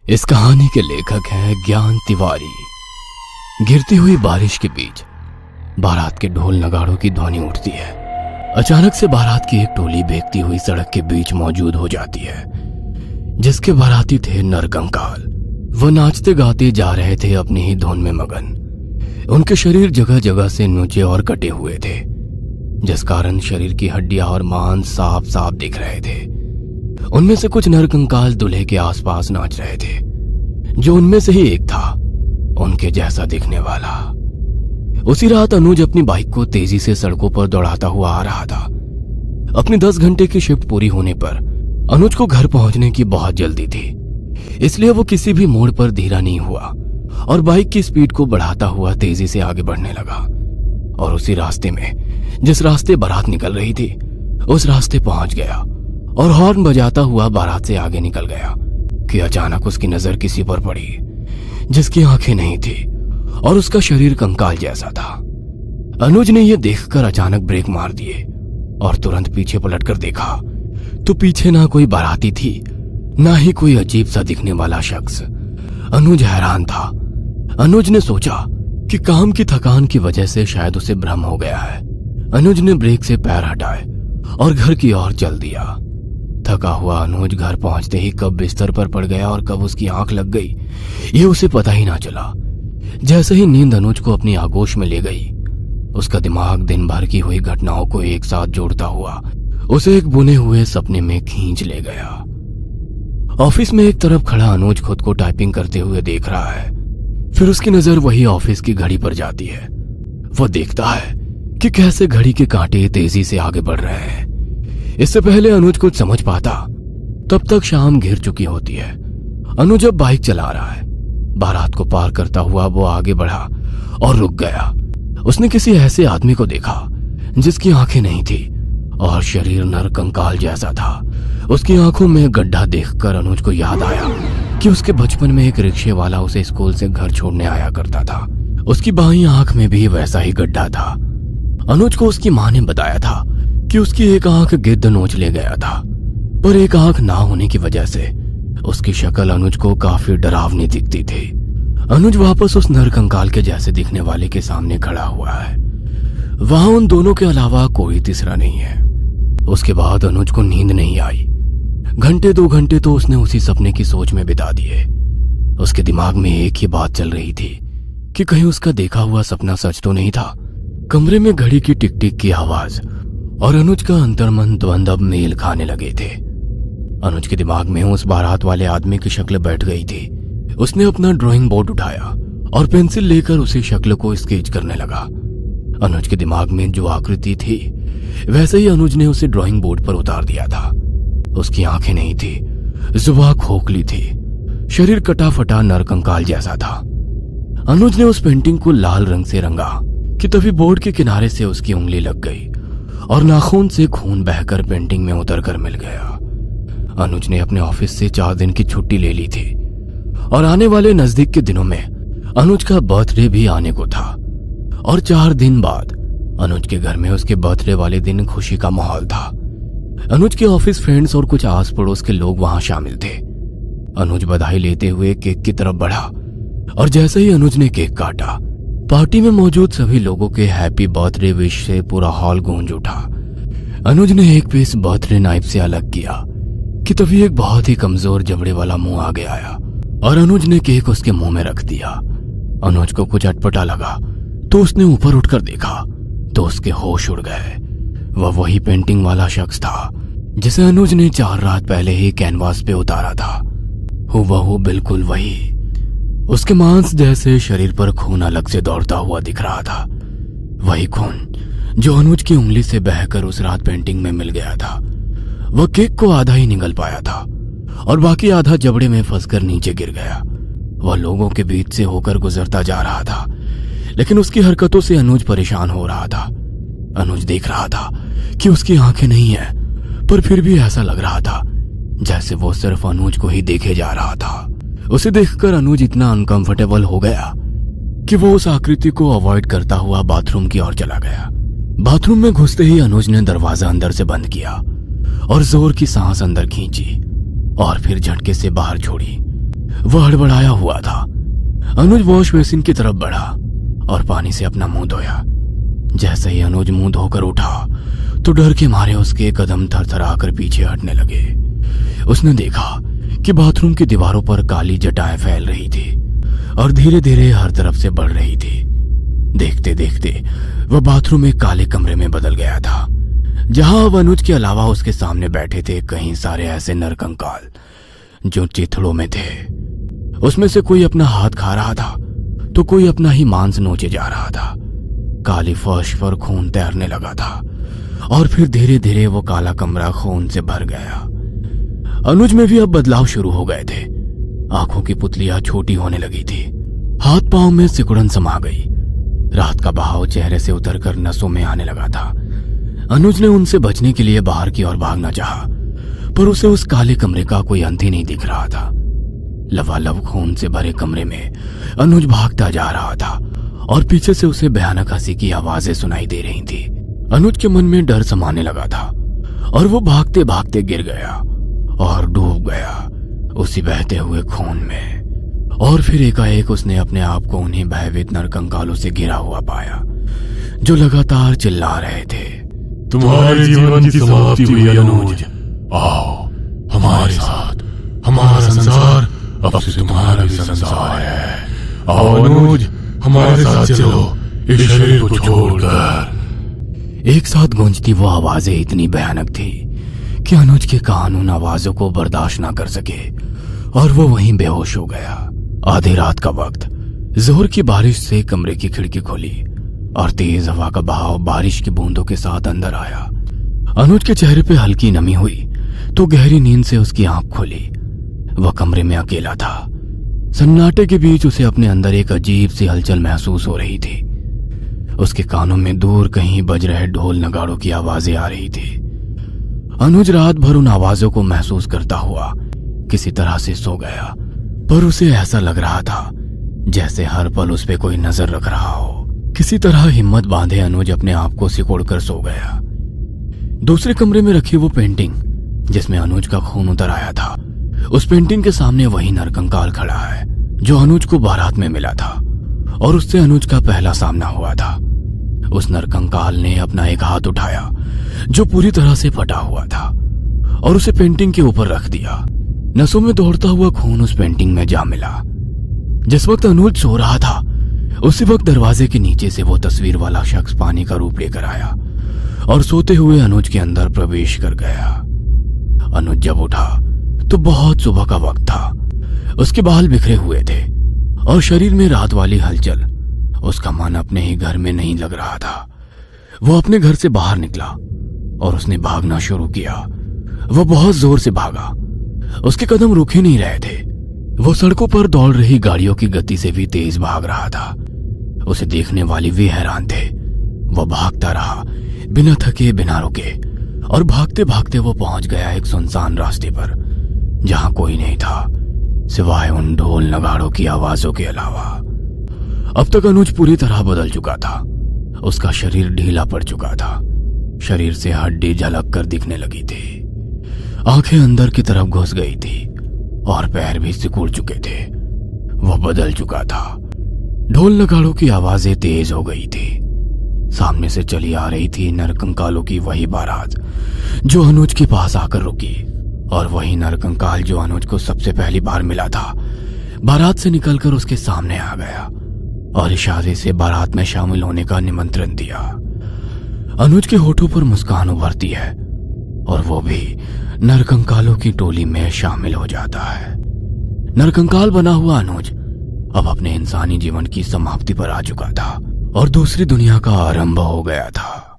इस कहानी के लेखक हैं ज्ञान तिवारी। गिरती हुई बारिश के बीच बारात के ढोल नगाड़ों की ध्वनि उठती है। अचानक से बारात की एक टोली बेहती हुई सड़क के बीच मौजूद हो जाती है, जिसके बाराती थे नरकंकाल। वो नाचते गाते जा रहे थे अपनी ही धुन में मगन। उनके शरीर जगह जगह से नुचे और कटे हुए थे, जिस कारण शरीर की हड्डियां और मांस साफ साफ दिख रहे थे। उनमें से कुछ नरकंकाल दूल्हे के आसपास नाच रहे थे, जो उनमें से ही एक था उनके जैसा दिखने वाला। उसी रात अनुज अपनी बाइक को तेजी से सड़कों पर दौड़ाता हुआ आ रहा था। अपनी 10 घंटे की शिफ्ट पूरी होने पर अनुज को घर पहुंचने की बहुत जल्दी थी, इसलिए वो किसी भी मोड़ पर धीरा नहीं हुआ और बाइक की स्पीड को बढ़ाता हुआ तेजी से आगे बढ़ने लगा। और उसी रास्ते में जिस रास्ते बारात निकल रही थी, उस रास्ते पहुंच गया और हॉर्न बजाता हुआ बारात से आगे निकल गया कि अचानक उसकी नजर किसी पर पड़ी, जिसकी आंखें नहीं थी और उसका शरीर कंकाल जैसा था। अनुज ने यह देखकर अचानक ब्रेक मार दिए और तुरंत पीछे पलटकर देखा तो पीछे ना कोई बाराती थी, ना ही कोई अजीब सा दिखने वाला शख्स। अनुज हैरान था। अनुज ने सोचा कि काम की थकान की वजह से शायद उसे भ्रम हो गया है। अनुज ने ब्रेक से पैर हटाए और घर की ओर चल दिया। थका हुआ अनुज घर पहुंचते ही कब बिस्तर पर पड़ गया और कब उसकी आंख लग गई, ये उसे पता ही ना चला। जैसे ही नींद अनुज को अपनी आगोश में ले गई, उसका दिमाग दिन भर की हुई घटनाओं को एक साथ जोड़ता हुआ उसे एक बुने हुए सपने में खींच ले गया। ऑफिस में एक तरफ खड़ा अनुज खुद को टाइपिंग करते हुए देख रहा है। फिर उसकी नजर वही ऑफिस की घड़ी पर जाती है। वो देखता है कि कैसे घड़ी के कांटे तेजी से आगे बढ़ रहे हैं। इससे पहले अनुज कुछ समझ पाता, तब तक शाम घिर चुकी होती है। अनुज अब बाइक चला रहा है। बारात को पार करता हुआ वो आगे बढ़ा और रुक गया। उसने किसी ऐसे आदमी को देखा जिसकी आंखें नहीं थी और शरीर नरकंकाल जैसा था। उसकी आंखों में गड्ढा देखकर अनुज को याद आया कि उसके बचपन में एक रिक्शे वाला उसे स्कूल से घर छोड़ने आया करता था। उसकी बाईं आंख में भी वैसा ही गड्ढा था। अनुज को उसकी मां ने बताया था कि उसकी एक आंख गिद्ध नोच ले गया था, पर एक आंख ना होने की वजह से उसकी शक्ल अनुज को काफी डरावनी दिखती थी। अनुज वापस उस नरकंकाल के जैसे दिखने वाले के सामने खड़ा हुआ है। वहां उन दोनों के अलावा कोई तीसरा नहीं है। उसके बाद अनुज को नींद नहीं आई। घंटे 2 घंटे तो उसने उसी सपने की सोच में बिता दिए। उसके दिमाग में एक ही बात चल रही थी कि कहीं उसका देखा हुआ सपना सच तो नहीं था। कमरे में घड़ी की टिक टिक की आवाज और अनुज का अंतर्मन द्वंद्व अब मेल खाने लगे थे। अनुज के दिमाग में उस बारात वाले आदमी की शक्ल बैठ गई थी। उसने अपना ड्राइंग बोर्ड उठाया और पेंसिल लेकर उसी शक्ल को स्केच करने लगा। अनुज के दिमाग में जो आकृति थी, वैसे ही अनुज ने उसे ड्राइंग बोर्ड पर उतार दिया था। उसकी आंखें नहीं थी, जुबान खोखली थी, शरीर कटा फटा नरकंकाल जैसा था। अनुज ने उस पेंटिंग को लाल रंग से रंगा कि तभी बोर्ड के किनारे से उसकी उंगली लग गई और नाखून से खून बहकर पेंटिंग में उतरकर मिल गया। अनुज ने अपने ऑफिस से 4 दिन की छुट्टी ले ली थी और आने वाले नजदीक के दिनों में अनुज का बर्थडे भी आने को था। और 4 दिन बाद अनुज के घर में उसके बर्थडे वाले दिन खुशी का माहौल था। अनुज के ऑफिस फ्रेंड्स और कुछ आस पड़ोस के लोग वहां शामिल थे। अनुज बधाई लेते हुए केक की तरफ बढ़ा और जैसे ही अनुज ने केक काटा, पार्टी में मौजूद सभी लोगों के हैप्पी बर्थडे विश से पूरा हॉल गूंज उठा। अनुज ने एक पीस बर्थडे नाइफ से अलग किया कि तभी एक बहुत ही कमजोर जबड़े वाला मुंह आगे आया और अनुज ने केक उसके मुंह में रख दिया। अनुज को कुछ अटपटा लगा तो उसने ऊपर उठकर देखा तो उसके होश उड़ गए। वह वही पेंटिंग वाला शख्स था जिसे अनुज ने 4 रात पहले ही कैनवास पे उतारा था। हुबहू बिल्कुल वही। उसके मांस जैसे शरीर पर खून अलग से दौड़ता हुआ दिख रहा था। वही खून जो अनुज की उंगली से बहकर उस रात पेंटिंग में मिल गया था। वह केक को आधा ही निगल पाया था और बाकी आधा जबड़े में फंसकर नीचे गिर गया। वह लोगों के बीच से होकर गुजरता जा रहा था, लेकिन उसकी हरकतों से अनुज परेशान हो रहा था। अनुज देख रहा था कि उसकी आंखें नहीं है, पर फिर भी ऐसा लग रहा था जैसे वो सिर्फ अनुज को ही देखे जा रहा था। उसे देखकर अनुज इतना अनकंफर्टेबल हो गया कि वो उस आकृति को अवॉइड करता हुआ बाथरूम की ओर चला गया। बाथरूम में घुसते ही अनुज ने दरवाजा अंदर से बंद किया और जोर की सांस अंदर खींची और फिर झटके से बाहर छोड़ी। वह हड़बड़ाया हुआ था। अनुज वॉश बेसिन की तरफ बढ़ा और पानी से अपना मुंह धोया। जैसे ही अनुज मुंह धोकर उठा तो डर के मारे उसके कदम थरथराकर पीछे हटने लगे। उसने देखा कि बाथरूम की दीवारों पर काली जटाएं फैल रही थी और धीरे धीरे हर तरफ से बढ़ रही थी। देखते देखते वह बाथरूम एक काले कमरे में बदल गया था, जहां अब अनुज के अलावा उसके सामने बैठे थे कई सारे ऐसे नरकंकाल जो चिथड़ों में थे। उसमें से कोई अपना हाथ खा रहा था तो कोई अपना ही मांस नोचे जा रहा था। काली फर्श पर खून तैरने लगा था और फिर धीरे धीरे वो काला कमरा खून से भर गया। अनुज में भी अब बदलाव शुरू हो गए थे। आंखों की पुतलियां छोटी होने लगी थी, हाथ पांव में सिकुड़न समा गई। रात का बहाव चेहरे से उतरकर नसों में आने लगा था। अनुज ने उनसे बचने के लिए बाहर की ओर भागना चाहा, पर उसे उस काले कमरे का कोई अंत ही नहीं दिख रहा था। लबालब खून से भरे कमरे में अनुज भागता जा रहा था और पीछे से उसे भयानक हंसी की आवाजें सुनाई दे रही थी। अनुज के मन में डर समाने लगा था और वो भागते भागते गिर गया और डूब गया उसी बहते हुए खून में। और फिर एकाएक उसने अपने आप को उन्हीं भयभीत नरकंकालों से घिरा हुआ पाया जो लगातार चिल्ला रहे थे, तुम्हारे जीवन की समाप्ति हुई अनुज, आओ हमारे साथ, हमारा संसार अब से तुम्हारा भी संसार है। आओ अनुज, हमारे साथ चलो इस शरीर को छोड़कर। एक साथ गूंजती वो आवाजें इतनी भयानक थी कि अनुज के कान उन आवाजों को बर्दाश्त ना कर सके और वो वहीं बेहोश हो गया। आधी रात का वक्त, जोर की बारिश से कमरे की खिड़की खुली और तेज हवा का बहाव बारिश की बूंदों के साथ अंदर आया। अनुज के चेहरे पे हल्की नमी हुई तो गहरी नींद से उसकी आंख खुली। वह कमरे में अकेला था। सन्नाटे के बीच उसे अपने अंदर एक अजीब सी हलचल महसूस हो रही थी। उसके कानों में दूर कहीं बज रहे ढोल नगाड़ों की आवाजें आ रही थी। अनुज रात भर उन आवाजों को महसूस करता हुआ किसी तरह से सो गया, पर उसे ऐसा लग रहा था जैसे हर पल उस पे कोई नजर रख रहा हो। किसी तरह हिम्मत बांधे अनुज अपने आप को सिकोड़कर सो गया। दूसरे कमरे में रखी वो पेंटिंग जिसमें अनुज का खून उतर आया था, उस पेंटिंग के सामने वही नरकंकाल खड़ा है जो अनुज को बारात में मिला था और उससे अनुज का पहला सामना हुआ था। उस नरकंकाल ने अपना एक हाथ उठाया जो पूरी तरह से फटा हुआ था और उसे पेंटिंग के ऊपर रख दिया। नसों में दौड़ता हुआ खून उस पेंटिंग में जा मिला। जिस वक्त अनुज सो रहा था उसी वक्त दरवाजे के नीचे से वो तस्वीर वाला शख्स पानी का रूप लेकर आया और सोते हुए अनुज के अंदर प्रवेश कर गया। अनुज जब उठा तो बहुत सुबह का वक्त था। उसके बाल बिखरे हुए थे और शरीर में रात वाली हलचल। उसका मन अपने ही घर में नहीं लग रहा था। वो अपने घर से बाहर निकला और उसने भागना शुरू किया। वो बहुत जोर से भागा, उसके कदम रुक ही नहीं रहे थे। वो सड़कों पर दौड़ रही गाड़ियों की गति से भी तेज भाग रहा था। उसे देखने वाले भी हैरान थे। वो भागता रहा बिना थके बिना रुके और भागते भागते वो पहुंच गया एक सुनसान रास्ते पर जहां कोई नहीं था सिवाय उन ढोल नगाड़ों की आवाजों के अलावा। अब तक अनुज पूरी तरह बदल चुका था। उसका शरीर ढीला पड़ चुका था, शरीर से हड्डी झलक कर दिखने लगी थी, आंखें अंदर की तरफ घुस गई थी और पैर भी सिकुड़ चुके थे। वह बदल चुका था। ढोल नगाड़ों की आवाजें तेज हो गई थी। सामने से चली आ रही थी नरकंकालों की वही बारात जो अनुज के पास आकर रुकी, और वही नरकंकाल जो अनुज को सबसे पहली बार मिला था बारात से निकलकर उसके सामने आ गया और इशारे से बारात में शामिल होने का निमंत्रण दिया। अनुज के होठों पर मुस्कान उभरती है और वो भी नरकंकालों की टोली में शामिल हो जाता है। नरकंकाल बना हुआ अनुज अब अपने इंसानी जीवन की समाप्ति पर आ चुका था और दूसरी दुनिया का आरंभ हो गया था।